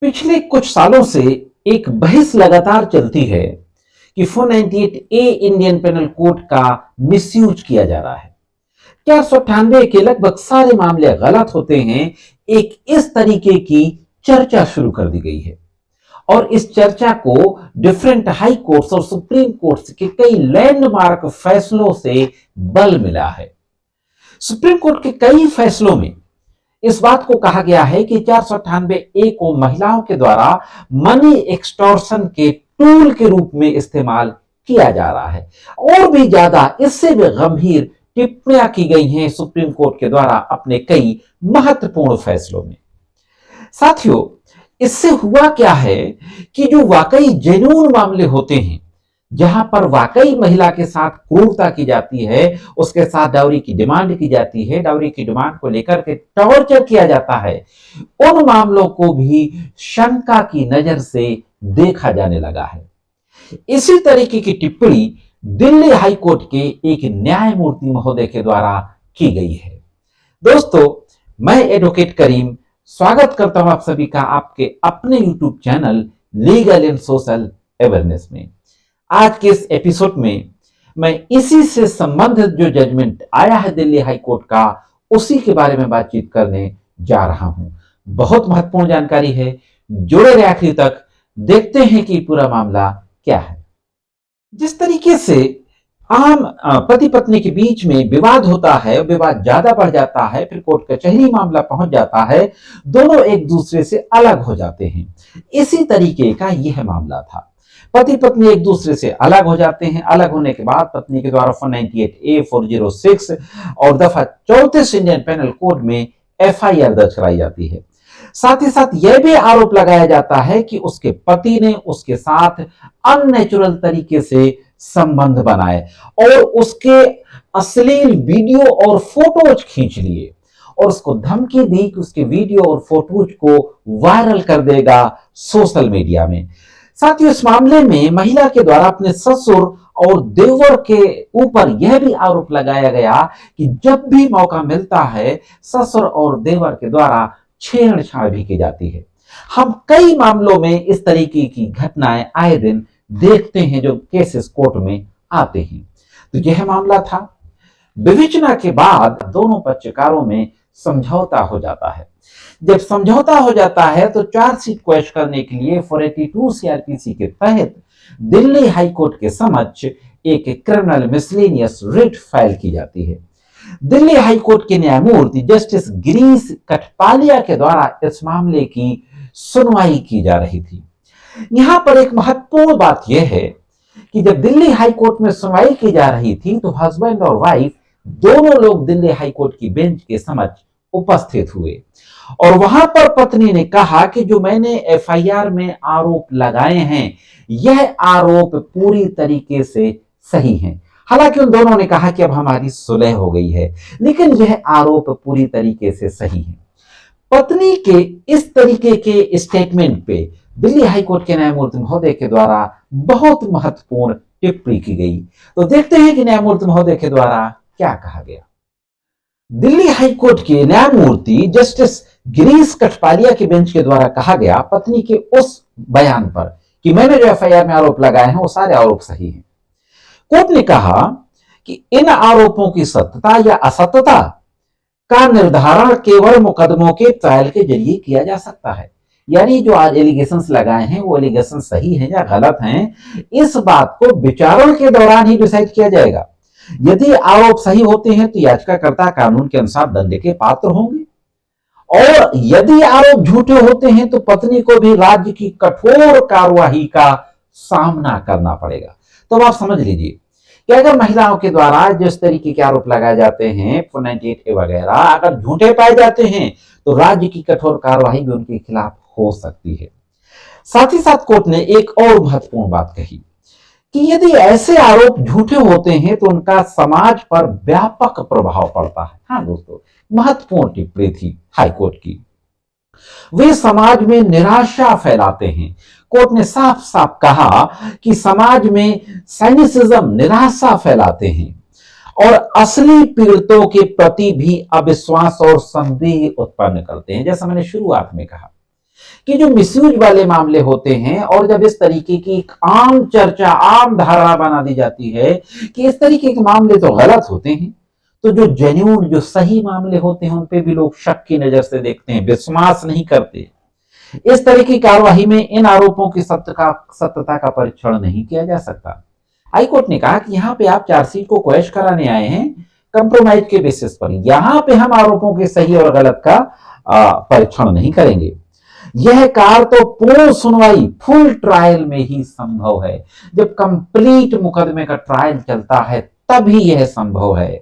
पिछले कुछ सालों से एक बहस लगातार चलती है कि 498 ए इंडियन पेनल कोड का मिसयूज किया जा रहा है। 498 के लगभग सारे मामले गलत होते हैं। एक इस तरीके की चर्चा शुरू कर दी गई है और इस चर्चा को डिफरेंट हाई कोर्ट्स और सुप्रीम कोर्ट्स के कई लैंडमार्क फैसलों से बल मिला है। सुप्रीम कोर्ट के कई फैसलों में इस बात को कहा गया है कि 498 ए को महिलाओं के द्वारा मनी एक्सटॉर्शन के टूल के रूप में इस्तेमाल किया जा रहा है। और भी ज्यादा इससे भी गंभीर टिप्पणियां की गई हैं सुप्रीम कोर्ट के द्वारा अपने कई महत्वपूर्ण फैसलों में। साथियों, इससे हुआ क्या है कि जो वाकई जेन्युइन मामले होते हैं, जहां पर वाकई महिला के साथ क्रूरता की जाती है, उसके साथ डाउरी की डिमांड की जाती है, डाउरी की डिमांड को लेकर के टॉर्चर किया जाता है, उन मामलों को भी शंका की नजर से देखा जाने लगा है। इसी तरीके की टिप्पणी दिल्ली हाई कोर्ट के एक न्यायमूर्ति महोदय के द्वारा की गई है। दोस्तों, मैं एडवोकेट करीम स्वागत करता हूं आप सभी का आपके अपने YouTube channel legal and social awareness में। आज के इस एपिसोड में मैं इसी से संबंधित जो जजमेंट आया है दिल्ली हाई कोर्ट का, उसी के बारे में बातचीत करने जा रहा हूं। बहुत महत्वपूर्ण जानकारी है, जुड़े रहे आखिर तक, देखते हैं कि पूरा मामला क्या है। जिस तरीके से आम पति पत्नी के बीच में विवाद होता है, विवाद ज्यादा बढ़ जाता है, फिर कोर्ट कचहरी मामला पहुंच जाता है, दोनों एक दूसरे से अलग हो जाते हैं। इसी तरीके का यह मामला था। पति पत्नी एक दूसरे से अलग हो जाते हैं। अलग होने के बाद पत्नी के द्वारा 498A 406 और दफा 34 इंडियन पेनल कोड में एफआईआर दर्ज कराई जाती है। साथ ही साथ यह भी आरोप लगाया जाता है कि उसके पति ने उसके साथ अननेचुरल तरीके से संबंध बनाए और उसके अश्लील वीडियो और फोटोज खींच लिए और उसको धमकी दी कि उसके वीडियो और फोटोज को वायरल कर देगा सोशल मीडिया में। साथ ही इस मामले में महिला के द्वारा अपने ससुर और देवर के ऊपर यह भी आरोप लगाया गया कि जब भी मौका मिलता है, ससुर और देवर के द्वारा छेड़छाड़ भी की जाती है। हम कई मामलों में इस तरीके की घटनाएं आए दिन देखते हैं जो केसेस कोर्ट में आते हैं। तो यह मामला था। विवेचना के बाद दोनों पक्षकारों में समझौता हो जाता है। जब समझौता हो जाता है तो चार्जशीट को पेश करने के लिए 482 सीआरपीसी के तहत दिल्ली हाई कोर्ट के समक्ष एक क्रिमिनल मिसलेनियस रिट फाइल की जाती है। दिल्ली हाई कोर्ट के न्यायमूर्ति जस्टिस गिरीश कठपालिया के द्वारा इस मामले की सुनवाई की जा रही थी। यहां पर एक महत्वपूर्ण बात यह है कि जब दिल्ली हाई कोर्ट में सुनवाई की जा रही थी तो हस्बैंड और वाइफ दोनों लोग दिल्ली हाई कोर्ट की बेंच के समक्ष उपस्थित हुए और वहां पर पत्नी ने कहा कि जो मैंने एफआईआर में आरोप लगाए हैं, यह आरोप पूरी तरीके से सही हैं। हालांकि उन दोनों ने कहा कि अब हमारी सुलह हो गई है, लेकिन यह आरोप पूरी तरीके से सही है। पत्नी के इस तरीके के स्टेटमेंट पे दिल्ली हाई कोर्ट के न्यायमूर्ति महोदय के द्वारा बहुत महत्वपूर्ण टिप्पणी की गई। तो देखते हैं कि न्यायमूर्ति महोदय के द्वारा क्या कहा गया। दिल्ली हाई कोर्ट के न्यायमूर्ति जस्टिस गिरीश कठपालिया के बेंच के द्वारा कहा गया पत्नी के उस बयान पर कि मैंने जो एफआईआर में आरोप लगाए हैं वो सारे आरोप सही हैं। कोर्ट ने कहा कि इन आरोपों की सत्यता या असत्यता का निर्धारण केवल मुकदमों के ट्रायल के जरिए किया जा सकता है। यानी जो आज एलिगेशंस लगाए हैं वो एलिगेशन सही हैं या गलत हैं, इस बात को विचारण के दौरान ही डिसाइड किया जाएगा। यदि आरोप सही होते हैं तो याचिकाकर्ता कानून के अनुसार दंड के पात्र होंगे और यदि आरोप झूठे होते हैं तो पत्नी को भी राज्य की कठोर कार्यवाही का सामना करना पड़ेगा। तो आप समझ लीजिए कि अगर महिलाओं के द्वारा जिस तरीके के आरोप लगाए जाते हैं 498A वगैरह अगर झूठे पाए जाते हैं तो राज्य की कठोर कार्यवाही भी उनके खिलाफ हो सकती है। साथ ही साथ कोर्ट ने एक और महत्वपूर्ण बात कही कि यदि ऐसे आरोप झूठे होते हैं तो उनका समाज पर व्यापक प्रभाव पड़ता है। हाँ दोस्तों, महत्वपूर्ण टिप्पणी थी हाईकोर्ट की। वे समाज में निराशा फैलाते हैं। कोर्ट ने साफ साफ कहा कि समाज में साइनिसिज्म, निराशा फैलाते हैं और असली पीड़ितों के प्रति भी अविश्वास और संदेह उत्पन्न करते हैं। जैसा मैंने शुरुआत में कहा कि जो मिसयूज वाले मामले होते हैं और जब इस तरीके की एक आम चर्चा, आम धारणा बना दी जाती है कि इस तरीके के मामले तो गलत होते हैं, तो जो जेन्युइन, जो सही मामले होते हैं उन पे भी लोग शक की नजर से देखते हैं, विश्वास नहीं करते। इस तरह की कार्यवाही में इन आरोपों की सत्यता का परीक्षण नहीं किया जा सकता। हाईकोर्ट ने कहा कि यहाँ पे आप चार्जशीट को क्वैश कराने आए हैं कंप्रोमाइज के बेसिस पर, यहाँ पे हम आरोपों के सही और गलत का परीक्षण नहीं करेंगे। यह कार्य तो पूर्ण सुनवाई, फुल ट्रायल में ही संभव है। जब कंप्लीट मुकदमे का ट्रायल चलता है तभी यह संभव है।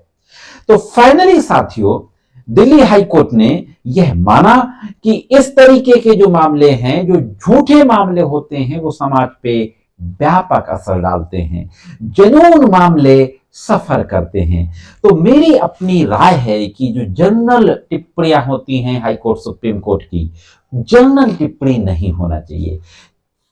तो फाइनली साथियों, दिल्ली हाई कोर्ट ने यह माना कि इस तरीके के जो मामले हैं, जो झूठे मामले होते हैं, वो समाज पे व्यापक असर डालते हैं, जनून मामले सफर करते हैं। तो मेरी अपनी राय है कि जो जनरल टिप्पणियां होती हैं हाई कोर्ट, सुप्रीम कोर्ट की, जनरल टिप्पणी नहीं होना चाहिए।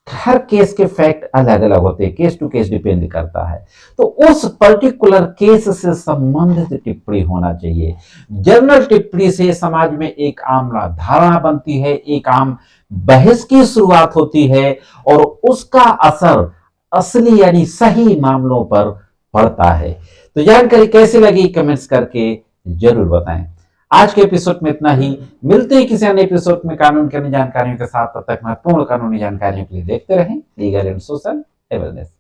हर केस के फैक्ट अलग अलग होते हैं, केस टू केस डिपेंड करता है, तो उस पर्टिकुलर केस से संबंधित टिप्पणी होना चाहिए। जनरल टिप्पणी से समाज में एक आम धारणा बनती है, एक आम बहस की शुरुआत होती है और उसका असर असली यानी सही मामलों पर पड़ता है। तो जानकारी कैसी लगी कमेंट्स करके जरूर बताएं। आज के एपिसोड में इतना ही। मिलते हैं किसी अन्य एपिसोड में कानून की अन्य जानकारियों के साथ। तब तक महत्वपूर्ण कानूनी जानकारियों के लिए देखते रहें लीगल एंड सोशल अवेयरनेस।